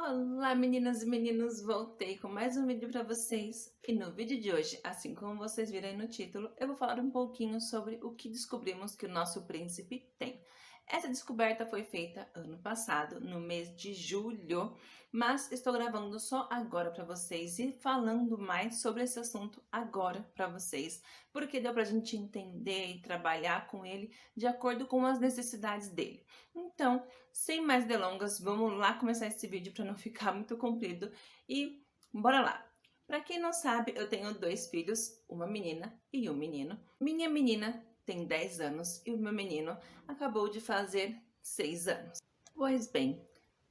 Olá, meninas e meninos, voltei com mais um vídeo para vocês. E no vídeo de hoje, assim como vocês viram aí no título, eu vou falar um pouquinho sobre o que descobrimos que o nosso príncipe tem. Essa descoberta foi feita ano passado, no mês de julho, mas estou gravando só agora para vocês e falando mais sobre esse assunto agora para vocês, porque deu para a gente entender e trabalhar com ele de acordo com as necessidades dele. Então, sem mais delongas, vamos lá começar esse vídeo para não ficar muito comprido e bora lá! Para quem não sabe, eu tenho dois filhos, uma menina e um menino. Minha menina tem 10 anos e o meu menino acabou de fazer 6 anos. Pois bem,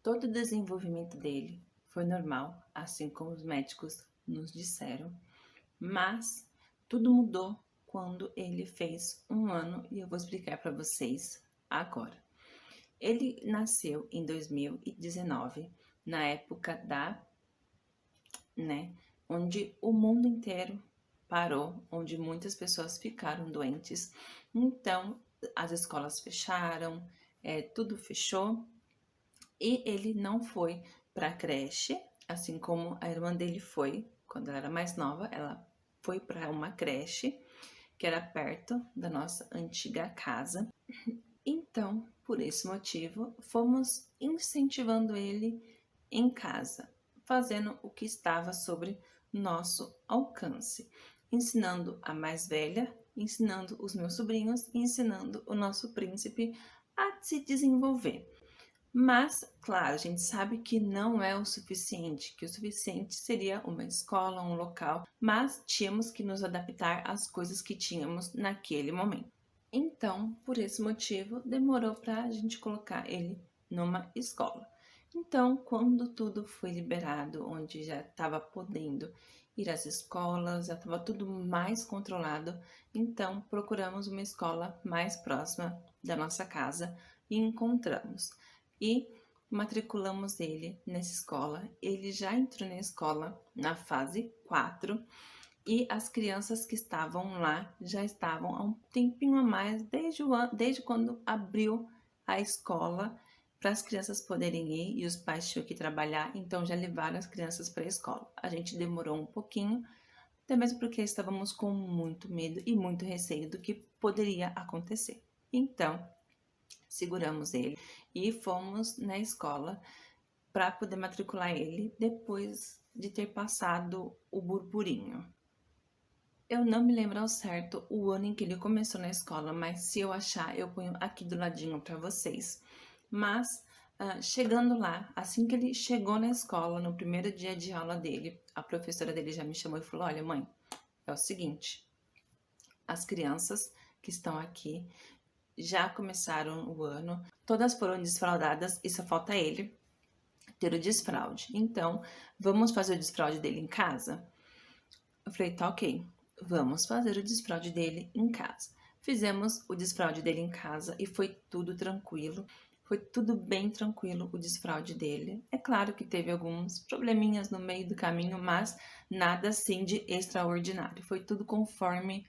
todo o desenvolvimento dele foi normal, assim como os médicos nos disseram, mas tudo mudou quando ele fez 1 ano e eu vou explicar para vocês agora. Ele nasceu em 2019, na época onde o mundo inteiro parou, onde muitas pessoas ficaram doentes. Então, as escolas fecharam, tudo fechou e ele não foi para a creche, assim como a irmã dele foi, quando ela era mais nova, ela foi para uma creche que era perto da nossa antiga casa. Então, por esse motivo, fomos incentivando ele em casa, fazendo o que estava sobre nosso alcance, ensinando a mais velha, ensinando os meus sobrinhos e ensinando o nosso príncipe a se desenvolver. Mas, claro, a gente sabe que não é o suficiente, que o suficiente seria uma escola, um local, mas tínhamos que nos adaptar às coisas que tínhamos naquele momento. Então, por esse motivo, demorou para a gente colocar ele numa escola. Então, quando tudo foi liberado, onde já estava podendo ir às escolas, já estava tudo mais controlado, então procuramos uma escola mais próxima da nossa casa e encontramos. E matriculamos ele nessa escola. Ele já entrou na escola na fase 4 e as crianças que estavam lá já estavam há um tempinho a mais, desde quando abriu a escola, para as crianças poderem ir e os pais tinham que trabalhar, então já levaram as crianças para a escola. A gente demorou um pouquinho, até mesmo porque estávamos com muito medo e muito receio do que poderia acontecer. Então, seguramos ele e fomos na escola para poder matricular ele depois de ter passado o burburinho. Eu não me lembro ao certo o ano em que ele começou na escola, mas se eu achar, eu ponho aqui do ladinho para vocês. Mas, chegando lá, assim que ele chegou na escola, no primeiro dia de aula dele, a professora dele já me chamou e falou: "Olha, mãe, é o seguinte, as crianças que estão aqui já começaram o ano, todas foram desfraldadas e só falta ele ter o desfraude. Então, vamos fazer o desfraude dele em casa?" Eu falei: "Tá ok. Vamos fazer o desfraude dele em casa." Fizemos o desfraude dele em casa e foi tudo tranquilo. Foi tudo bem tranquilo o desfraude dele. É claro que teve alguns probleminhas no meio do caminho, mas nada assim de extraordinário. Foi tudo conforme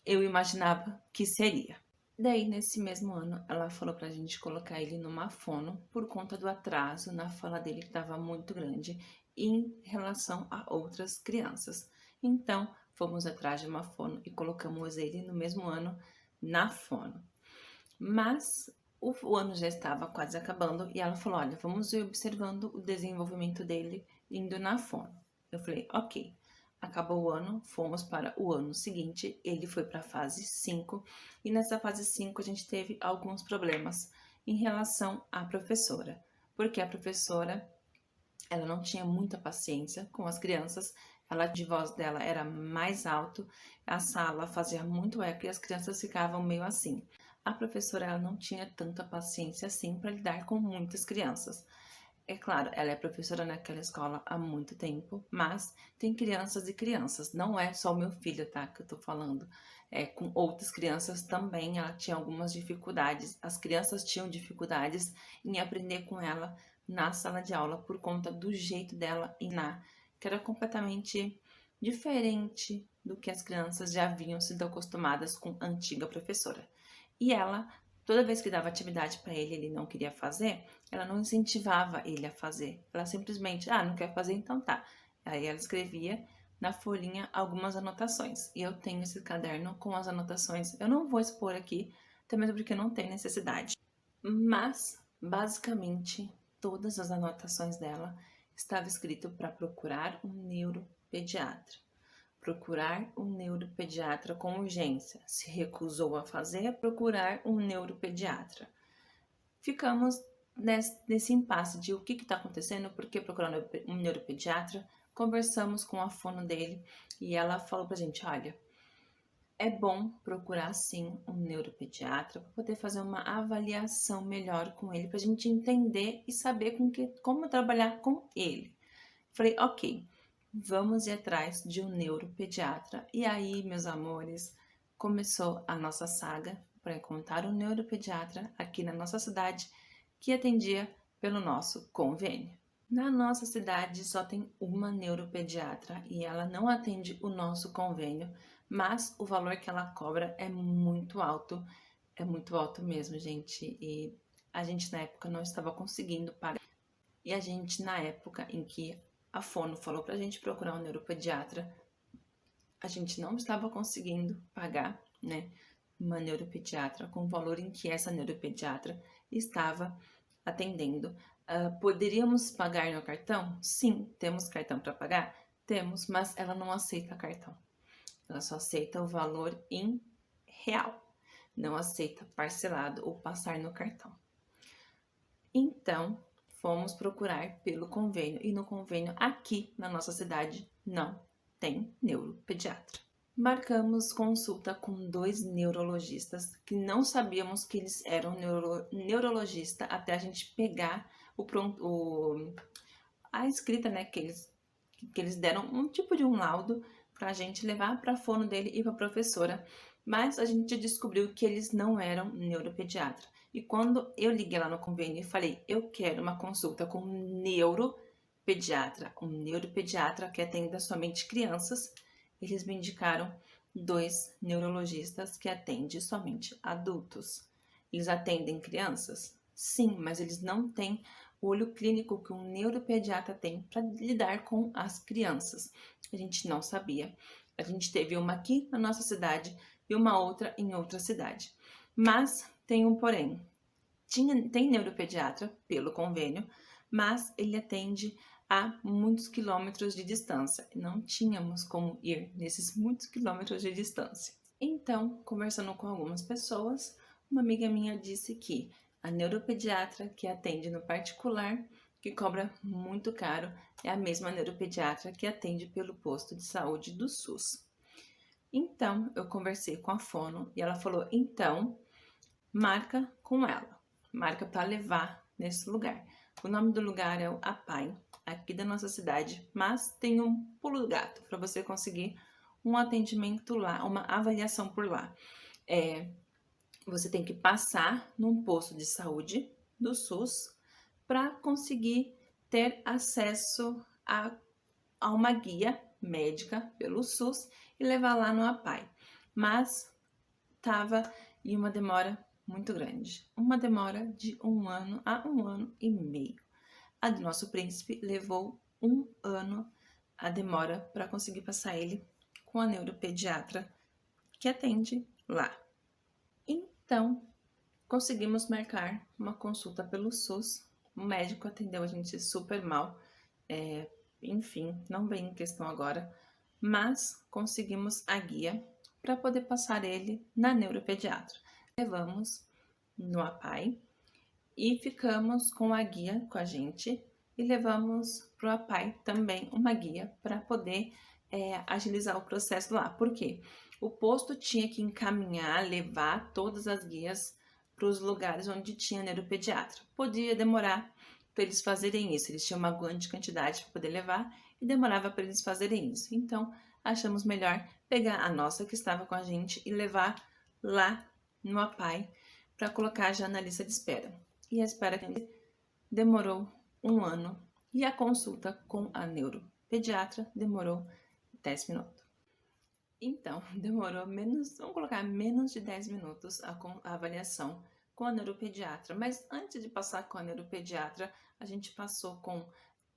eu imaginava que seria. Daí, nesse mesmo ano, ela falou pra gente colocar ele numa fono por conta do atraso na fala dele que estava muito grande em relação a outras crianças. Então, fomos atrás de uma fono e colocamos ele no mesmo ano na fono. Mas o ano já estava quase acabando e ela falou: "Olha, vamos ir observando o desenvolvimento dele indo na fono." Eu falei: "Ok." Acabou o ano, fomos para o ano seguinte, ele foi para a fase 5 e nessa fase 5 a gente teve alguns problemas em relação à professora, porque a professora, ela não tinha muita paciência com as crianças, de voz dela era mais alto, a sala fazia muito eco e as crianças ficavam meio assim. A professora, ela não tinha tanta paciência assim para lidar com muitas crianças. É claro, ela é professora naquela escola há muito tempo, mas tem crianças e crianças. Não é só o meu filho, tá, que eu tô falando. Com outras crianças também ela tinha algumas dificuldades. As crianças tinham dificuldades em aprender com ela na sala de aula por conta do jeito dela ensinar, que era completamente diferente do que as crianças já haviam sido acostumadas com a antiga professora. E ela Toda vez que dava atividade para ele não queria fazer, ela não incentivava ele a fazer. Ela simplesmente, não quer fazer, então tá. Aí ela escrevia na folhinha algumas anotações. E eu tenho esse caderno com as anotações. Eu não vou expor aqui, até mesmo porque não tem necessidade. Mas, basicamente, todas as anotações dela estava escrito para procurar um neuropediatra. Procurar um neuropediatra com urgência. Se recusou a fazer, procurar um neuropediatra. Ficamos nesse impasse de o que está acontecendo, por que procurar um neuropediatra. Conversamos com a fono dele e ela falou pra gente, olha, é bom procurar sim um neuropediatra para poder fazer uma avaliação melhor com ele, para a gente entender e saber como trabalhar com ele. Falei, ok, vamos ir atrás de um neuropediatra. E aí, meus amores, começou a nossa saga para encontrar um neuropediatra aqui na nossa cidade que atendia pelo nosso convênio. Na nossa cidade só tem uma neuropediatra e ela não atende o nosso convênio, mas o valor que ela cobra é muito alto mesmo, gente. E a gente na época não estava conseguindo pagar. E a gente, na época em que a fono falou pra gente procurar um neuropediatra, a gente não estava conseguindo pagar, né, uma neuropediatra com o valor em que essa neuropediatra estava atendendo. Poderíamos pagar no cartão? Sim, temos cartão para pagar? Temos, mas ela não aceita cartão. Ela só aceita o valor em real, não aceita parcelado ou passar no cartão. Então, fomos procurar pelo convênio e no convênio aqui na nossa cidade não tem neuropediatra. Marcamos consulta com 2 neurologistas que não sabíamos que eles eram neurologista até a gente pegar a escrita, né, que eles deram um tipo de um laudo para a gente levar para a fono dele e para a professora, mas a gente descobriu que eles não eram neuropediatra. E quando eu liguei lá no convênio e falei, eu quero uma consulta com um neuropediatra que atenda somente crianças, eles me indicaram 2 neurologistas que atendem somente adultos. Eles atendem crianças? Sim, mas eles não têm o olho clínico que um neuropediatra tem para lidar com as crianças. A gente não sabia. A gente teve uma aqui na nossa cidade e uma outra em outra cidade. Mas tem um porém. Tem neuropediatra pelo convênio, mas ele atende a muitos quilômetros de distância. Não tínhamos como ir nesses muitos quilômetros de distância. Então, conversando com algumas pessoas, uma amiga minha disse que a neuropediatra que atende no particular, que cobra muito caro, é a mesma neuropediatra que atende pelo posto de saúde do SUS. Então, eu conversei com a fono e ela falou, então, marca com ela. Marca para levar nesse lugar. O nome do lugar é o APAI, aqui da nossa cidade, mas tem um pulo do gato para você conseguir um atendimento lá, uma avaliação por lá. Você tem que passar num posto de saúde do SUS para conseguir ter acesso a uma guia médica pelo SUS e levar lá no APAI. Mas estava em uma demora muito grande. Uma demora de 1 ano a 1 ano e meio. A do nosso príncipe levou 1 ano a demora para conseguir passar ele com a neuropediatra que atende lá. Então, conseguimos marcar uma consulta pelo SUS. O médico atendeu a gente super mal. Enfim, não vem em questão agora. Mas conseguimos a guia para poder passar ele na neuropediatra. Levamos no APAI e ficamos com a guia com a gente e levamos para o APAI também uma guia para poder agilizar o processo lá. Por quê? O posto tinha que encaminhar, levar todas as guias para os lugares onde tinha neuropediatra. Podia demorar para eles fazerem isso. Eles tinham uma grande quantidade para poder levar e demorava para eles fazerem isso. Então, achamos melhor pegar a nossa que estava com a gente e levar lá no APAI para colocar já na lista de espera. E a espera demorou 1 ano e a consulta com a neuropediatra demorou 10 minutos. Então, demorou menos de 10 minutos a avaliação com a neuropediatra. Mas antes de passar com a neuropediatra, a gente passou com,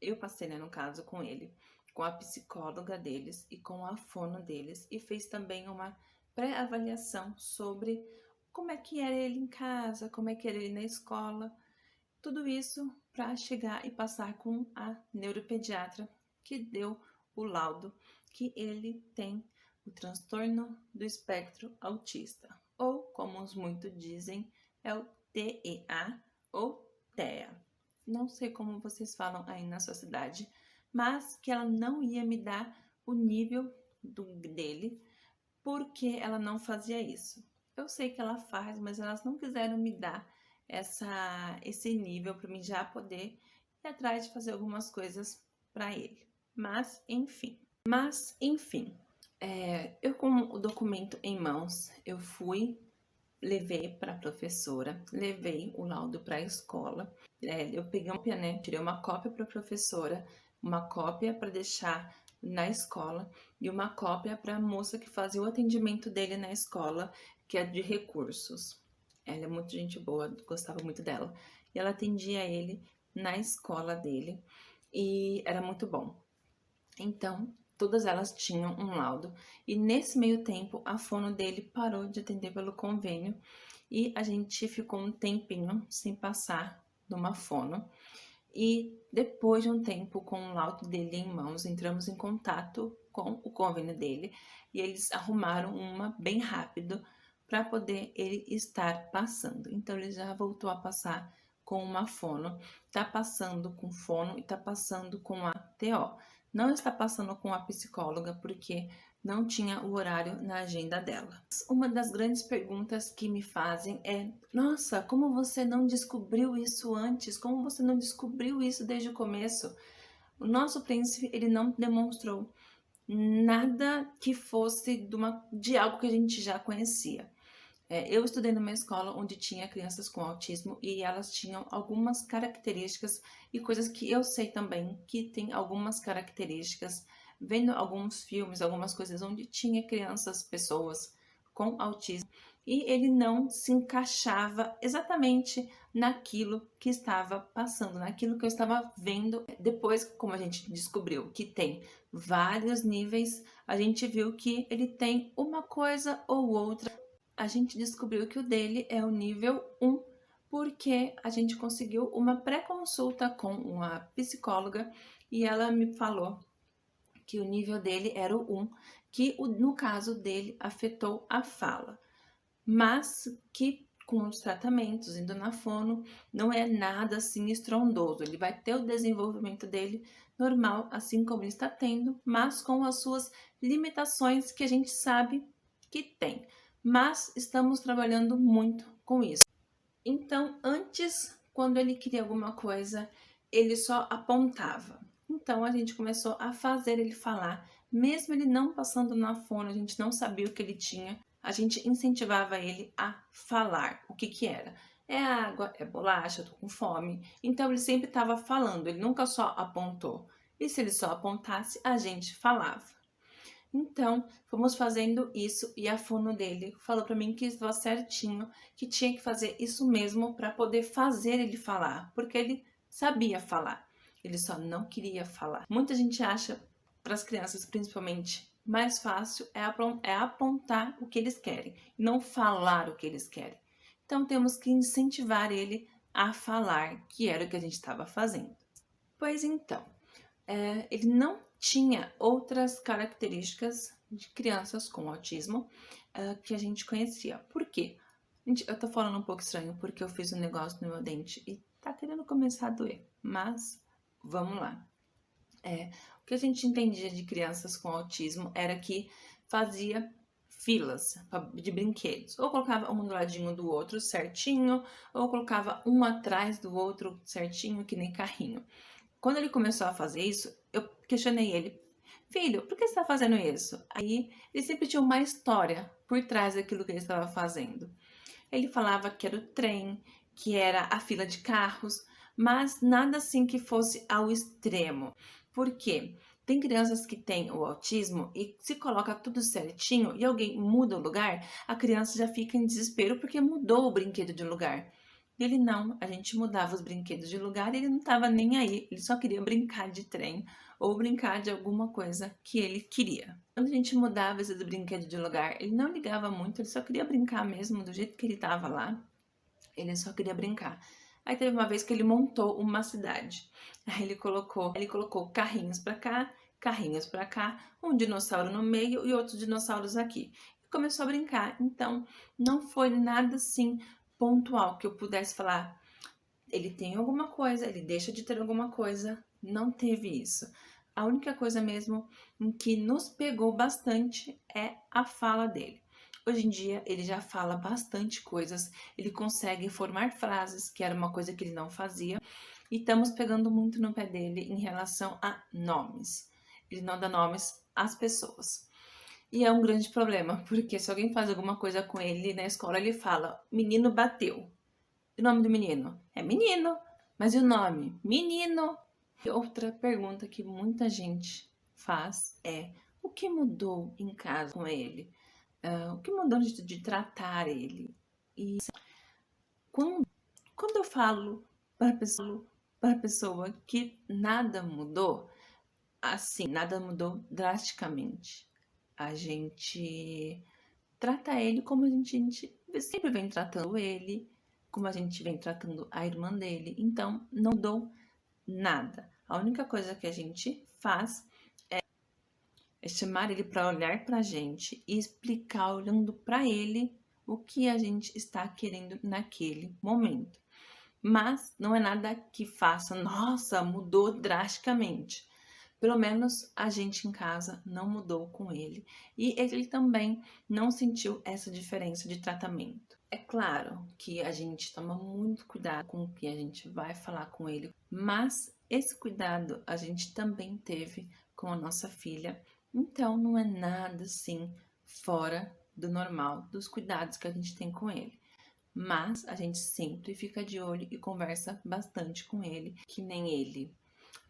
eu passei, né, no caso, com ele, com a psicóloga deles e com a fono deles, e fez também uma pré-avaliação sobre como é que era ele em casa, como é que era ele na escola, tudo isso para chegar e passar com a neuropediatra que deu o laudo que ele tem o transtorno do espectro autista, ou como os muitos dizem, é o TEA ou TEA. Não sei como vocês falam aí na sua cidade, mas que ela não ia me dar o nível dele, porque ela não fazia isso. Eu sei que ela faz, mas elas não quiseram me dar esse nível para mim já poder ir atrás de fazer algumas coisas para ele. Mas, enfim. Eu com o documento em mãos, eu fui, levei para a professora, levei o laudo para a escola. Eu peguei uma cópia, né? Tirei uma cópia para a professora, uma cópia para deixar na escola e uma cópia para a moça que fazia o atendimento dele na escola, que é de recursos. Ela é muito gente boa, gostava muito dela. E ela atendia ele na escola dele e era muito bom. Então, todas elas tinham um laudo. E nesse meio tempo, a fono dele parou de atender pelo convênio e a gente ficou um tempinho sem passar numa fono. E depois de um tempo com o laudo dele em mãos, entramos em contato com o convênio dele e eles arrumaram uma bem rápido para poder ele estar passando. Então ele já voltou a passar com uma fono, está passando com fono e está passando com a TO. Não está passando com a psicóloga porque não tinha o horário na agenda dela. Uma das grandes perguntas que me fazem é: nossa, como você não descobriu isso antes? Como você não descobriu isso desde o começo? O nosso príncipe, ele não demonstrou nada que fosse de algo que a gente já conhecia. Eu estudei numa escola onde tinha crianças com autismo e elas tinham algumas características e coisas que eu sei também que tem algumas características, vendo alguns filmes, algumas coisas onde tinha crianças, pessoas com autismo e ele não se encaixava exatamente naquilo que estava passando, naquilo que eu estava vendo. Depois, como a gente descobriu que tem vários níveis, a gente viu que ele tem uma coisa ou outra. A gente descobriu que o dele é o nível 1, porque a gente conseguiu uma pré-consulta com uma psicóloga e ela me falou que o nível dele era o 1, que no caso dele afetou a fala, mas que com os tratamentos, indo na fono, não é nada assim estrondoso. Ele vai ter o desenvolvimento dele normal, assim como ele está tendo, mas com as suas limitações que a gente sabe que tem. Mas estamos trabalhando muito com isso. Então, antes, quando ele queria alguma coisa, ele só apontava. Então, a gente começou a fazer ele falar, mesmo ele não passando na fono, a gente não sabia o que ele tinha, a gente incentivava ele a falar o que que era. É água, é bolacha, eu tô com fome. Então, ele sempre estava falando, ele nunca só apontou. E se ele só apontasse, a gente falava. Então, fomos fazendo isso e a fono dele falou para mim que estava certinho, que tinha que fazer isso mesmo para poder fazer ele falar, porque ele sabia falar, ele só não queria falar. Muita gente acha, para as crianças principalmente, mais fácil é apontar o que eles querem, não falar o que eles querem. Então, temos que incentivar ele a falar, que era o que a gente estava fazendo. Pois então, ele não tinha outras características de crianças com autismo que a gente conhecia. Por quê? Gente, eu tô falando um pouco estranho porque eu fiz um negócio no meu dente e tá querendo começar a doer, mas vamos lá. O que a gente entendia de crianças com autismo era que fazia filas de brinquedos, ou colocava um do ladinho do outro certinho, ou colocava um atrás do outro certinho, que nem carrinho. Quando ele começou a fazer isso, eu questionei ele: filho, por que você está fazendo isso? Aí ele sempre tinha uma história por trás daquilo que ele estava fazendo. Ele falava que era o trem, que era a fila de carros, mas nada assim que fosse ao extremo. Por quê? Tem crianças que têm o autismo e se coloca tudo certinho e alguém muda o lugar, a criança já fica em desespero porque mudou o brinquedo de lugar. Ele não, a gente mudava os brinquedos de lugar e ele não estava nem aí, ele só queria brincar de trem ou brincar de alguma coisa que ele queria. Quando a gente mudava esse do brinquedo de lugar, ele não ligava muito, ele só queria brincar mesmo do jeito que ele estava lá, ele só queria brincar. Aí teve uma vez que ele montou uma cidade. Aí ele colocou carrinhos para cá, carrinhos para cá, um dinossauro no meio e outros dinossauros aqui. E começou a brincar. Então, não foi nada assim pontual que eu pudesse falar, ele tem alguma coisa, ele deixa de ter alguma coisa. Não teve isso. A única coisa mesmo em que nos pegou bastante é a fala dele. Hoje em dia ele já fala bastante coisas, ele consegue formar frases, que era uma coisa que ele não fazia, e estamos pegando muito no pé dele em relação a nomes. Ele não dá nomes às pessoas. E é um grande problema, porque se alguém faz alguma coisa com ele na escola, ele fala: menino bateu. O nome do menino? É menino. Mas e o nome? Menino. E outra pergunta que muita gente faz é: o que mudou em casa com ele? O que mudou de tratar ele? E quando, quando eu falo para a pessoa que nada mudou, assim, nada mudou drasticamente. A gente trata ele como a gente sempre vem tratando ele, como a gente vem tratando a irmã dele. Então, não mudou nada. A única coisa que a gente faz é chamar ele para olhar para a gente e explicar, olhando para ele, o que a gente está querendo naquele momento. Mas não é nada que faça, nossa, mudou drasticamente. Pelo menos a gente em casa não mudou com ele e ele também não sentiu essa diferença de tratamento. É claro que a gente toma muito cuidado com o que a gente vai falar com ele, mas esse cuidado a gente também teve com a nossa filha, então não é nada assim fora do normal, dos cuidados que a gente tem com ele. Mas a gente sempre fica de olho e conversa bastante com ele, que nem ele.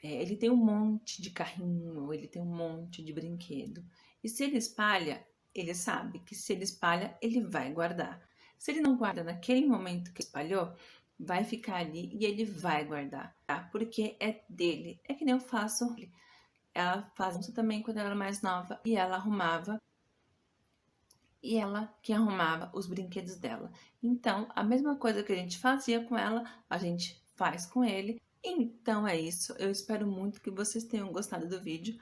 Ele tem um monte de carrinho, ele tem um monte de brinquedo. E se ele espalha, ele sabe que se ele espalha, ele vai guardar. Se ele não guarda naquele momento que espalhou, vai ficar ali e ele vai guardar, tá? Porque é dele. É que nem eu faço. Ela fazia isso também quando ela era mais nova e ela arrumava. E ela que arrumava os brinquedos dela. Então, a mesma coisa que a gente fazia com ela, a gente faz com ele. Então é isso. Eu espero muito que vocês tenham gostado do vídeo.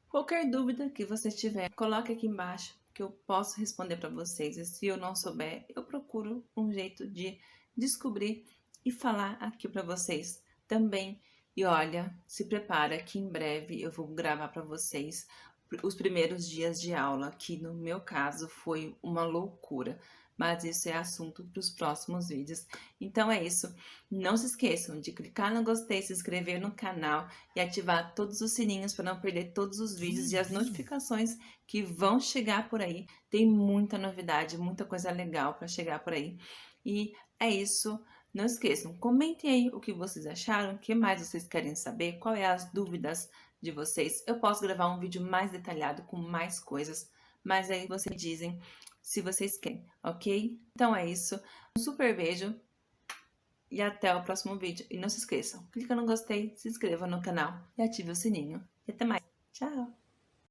Qualquer dúvida que vocês tiverem, coloque aqui embaixo que eu posso responder para vocês. E se eu não souber, eu procuro um jeito de descobrir e falar aqui para vocês também. E olha, se prepara que em breve eu vou gravar para vocês os primeiros dias de aula, que no meu caso foi uma loucura, mas isso é assunto para os próximos vídeos. Então é isso, não se esqueçam de clicar no gostei, se inscrever no canal e ativar todos os sininhos para não perder todos os vídeos e as notificações que vão chegar por aí. Tem muita novidade, muita coisa legal para chegar por aí. E é isso. Não esqueçam, comentem aí o que vocês acharam, o que mais vocês querem saber, quais é as dúvidas de vocês. Eu posso gravar um vídeo mais detalhado com mais coisas, mas aí vocês me dizem se vocês querem, ok? Então é isso, um super beijo e até o próximo vídeo. E não se esqueçam, clica no gostei, se inscreva no canal e ative o sininho. E até mais, tchau!